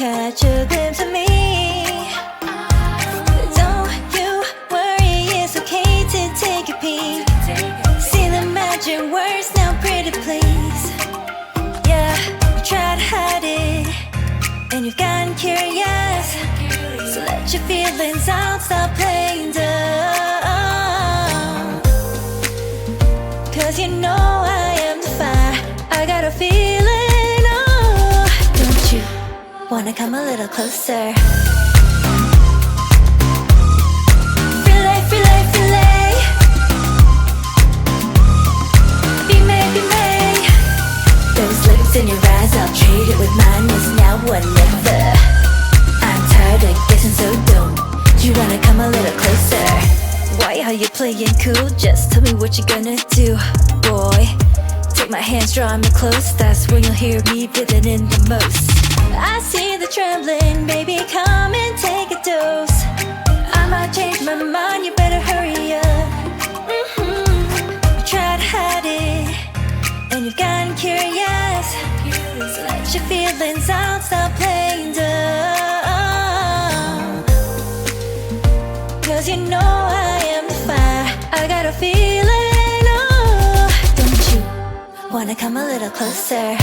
catch a glimpse of me. Don't you worry, it's okay to take a peek. See the magic words now, pretty please. Yeah, you try to hide it, and you've gotten curious. So let your feelings out, stop playing dumb. Cause you know I am the fire, I got a feeling, oh. Don't you wanna come a little closer? Filet, filet, filet. Be made, be made. Those lips in your eyes, I'll trade it with mine. It's now or never. I'm tired of guessing, so don't you wanna come a little closer? Why are you playing cool? Just tell me what you're gonna do, boy. Take my hands, draw me close. That's when you'll hear me breathing in the most. I see the trembling, baby, come and take a dose. I might change my mind, you better hurry up. You try to hide it, and you've gotten curious. So let your feelings out, stop playing dumb. Cause you know I am the fire, I got a feeling, oh. Don't you wanna come a little closer?